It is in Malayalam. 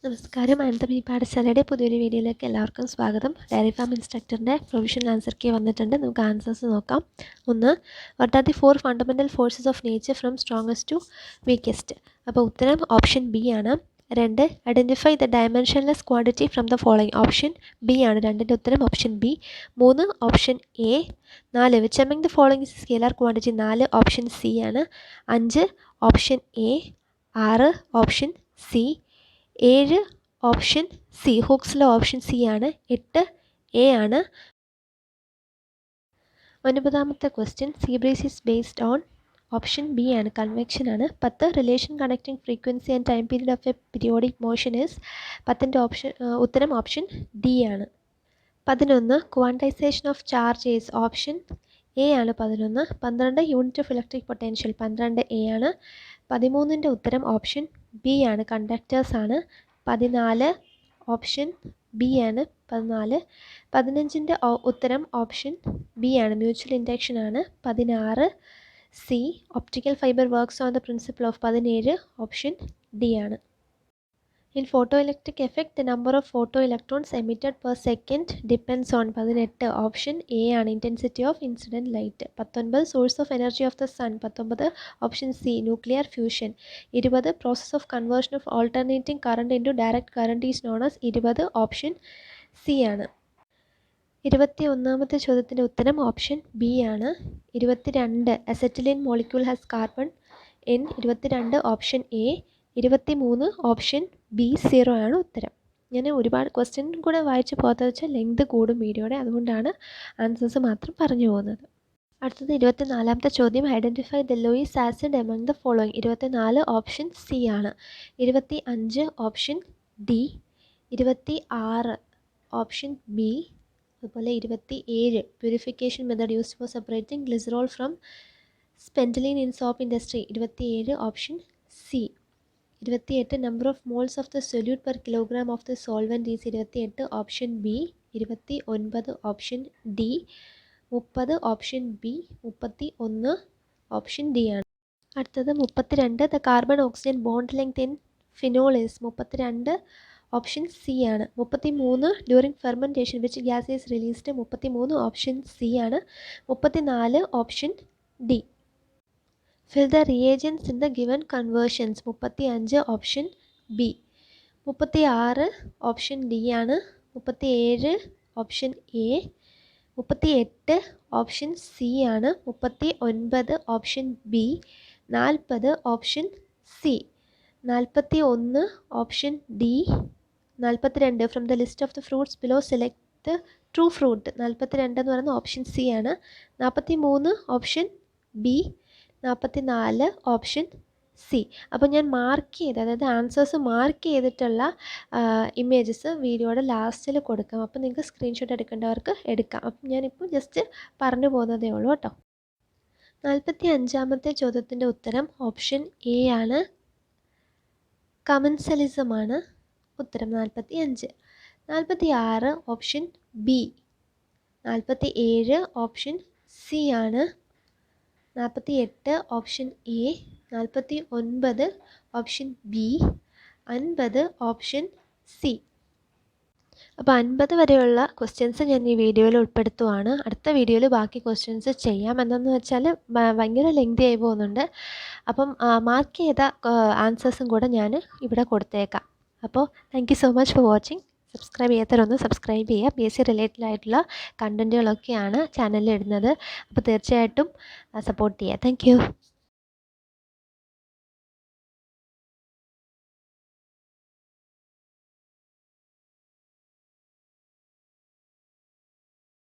നമസ്കാരം. അനന്തം-E-Paadashalade പുതിയൊരു വീഡിയോയിലേക്ക് എല്ലാവർക്കും സ്വാഗതം. ഡയറി ഫാം ഇൻസ്ട്രക്ടറിൻ്റെ പ്രൊവിഷണൽ ആൻസർ കീ വന്നിട്ടുണ്ട്. നമുക്ക് ആൻസേഴ്സ് നോക്കാം. 1. What are the 4 fundamental forces of nature from strongest to weakest? അപ്പോൾ ഉത്തരം ഓപ്ഷൻ ബി ആണ്. 2. Identify the dimensionless quantity from the following? Option B ആണ്. 2ൻ്റെ ഉത്തരം option B. 3. Option A. 4. Which among the following is scalar quantity? 4 option C ആണ്. 5 option A. 6 option C. 7 option C. ഹുക്സിലെ ഓപ്ഷൻ സി ആണ്. 8 എ ആണ്. 9ാമത്തെ question sea breeze is based on? Option B ആണ്, കൺവെക്ഷൻ ആണ്. 10 relation connecting frequency and time period of a periodic motion is? 10ൻ്റെ ഉത്തരം ഓപ്ഷൻ ഡി ആണ്. 11 quantization of charge is? Option A ആണ് 11. 12 unit of electric potential? 12 A ആണ്. 13ൻ്റെ ഉത്തരം ഓപ്ഷൻ ബി ആണ്, കണ്ടക്ടേഴ്സ് ആണ്. 14 ഓപ്ഷൻ ബി ആണ്. 14. 15ൻ്റെ ഉത്തരം ഓപ്ഷൻ ബി ആണ്, മ്യൂച്വൽ ഇൻഡക്ഷൻ ആണ്. 16 C. Optical fibre works on the principle of? 17 option D ആണ്. In photoelectric effect, the number of photoelectrons emitted per second depends on? 18 option A ആണ്, intensity of incident light. 19 source of energy of the sun? 19 option C, nuclear fusion. 20 process of conversion of alternating current into direct current is known as? 20 option C ആണ്. 21ാമത്തെ ചോദ്യത്തിൻ്റെ ഉത്തരം ഓപ്ഷൻ ബി ആണ്. 22 acetylene molecule has carbon N? 22 option A. 23 option B. 0 ആണ് ഉത്തരം. ഞാൻ ഒരുപാട് ക്വസ്റ്റ്യൻ കൂടെ വായിച്ച് പോകാത്തത് വെച്ചാൽ ലെങ്ത് കൂടും വീഡിയോയുടെ, അതുകൊണ്ടാണ് ആൻസേഴ്സ് മാത്രം പറഞ്ഞു പോകുന്നത്. അടുത്തത് 24ാമത്തെ ചോദ്യം identify the Lewis acid among the following? 24 option C ആണ്. 25 ഓപ്ഷൻ ഡി. 26 option B. അതുപോലെ 27 purification method used for separating glycerol from spent lye in soap industry? 27 option C. 28 number of moles of the solute per kilogram of the solvent is? 28 option B. 29 option D. 30 option B. 31 option D ആണ്. അടുത്തത് 32 the carbon oxygen bond length in phenol is? 32 option C ആണ്. 33 during fermentation which gas is released? 33 option C ആണ്. 34 option D. Fill the reagents in the given conversions? 35 option B. 36 option D ആണ്. 37 ഓപ്ഷൻ എ. 38 ഓപ്ഷൻ സി ആണ്. 39 option B. 40 option C. 41 option D. 42 from the list of the fruits below select the true fruit? 42 എന്ന് പറയുന്നത് ഓപ്ഷൻ സി ആണ്. 43 ഓപ്ഷൻ ബി. 44 option C. അപ്പോൾ ഞാൻ മാർക്ക് ചെയ്ത്, അതായത് ആൻസേഴ്സ് മാർക്ക് ചെയ്തിട്ടുള്ള ഇമേജസ് വീഡിയോയുടെ ലാസ്റ്റിൽ കൊടുക്കാം. അപ്പോൾ നിങ്ങൾക്ക് സ്ക്രീൻഷോട്ട് എടുക്കേണ്ടവർക്ക് എടുക്കാം. അപ്പം ഞാനിപ്പോൾ ജസ്റ്റ് പറഞ്ഞു പോകുന്നതേ ഉള്ളൂ കേട്ടോ. 45ാമത്തെ ചോദ്യത്തിൻ്റെ ഉത്തരം ഓപ്ഷൻ എ ആണ്, കമൻസലിസമാണ് ഉത്തരം. 45. 46 ഓപ്ഷൻ ബി. 47 ഓപ്ഷൻ സി ആണ്. 48 option A. 49 option B. 50 option C. അപ്പോൾ 50 വരെയുള്ള ക്വസ്റ്റ്യൻസ് ഞാൻ ഈ വീഡിയോയിൽ ഉൾപ്പെടുത്തുവാണ്. അടുത്ത വീഡിയോയിൽ ബാക്കി ക്വസ്റ്റ്യൻസ് ചെയ്യാം. എന്തെന്ന് വെച്ചാൽ ഭയങ്കര ലെങ്തി ആയി പോകുന്നുണ്ട്. അപ്പം മാർക്ക് ചെയ്ത ആൻസേഴ്സും കൂടെ ഞാൻ ഇവിടെ കൊടുത്തേക്കാം. അപ്പോൾ thank you so much for watching. Subscribe ചെയ്യാത്തവരൊന്ന് സബ്സ്ക്രൈബ് ചെയ്യുക. PSC റിലേറ്റഡ് ആയിട്ടുള്ള കണ്ടൻറ്റുകളൊക്കെയാണ് ചാനലിൽ ഇടുന്നത്. അപ്പോൾ തീർച്ചയായിട്ടും സപ്പോർട്ട് ചെയ്യുക. Thank U.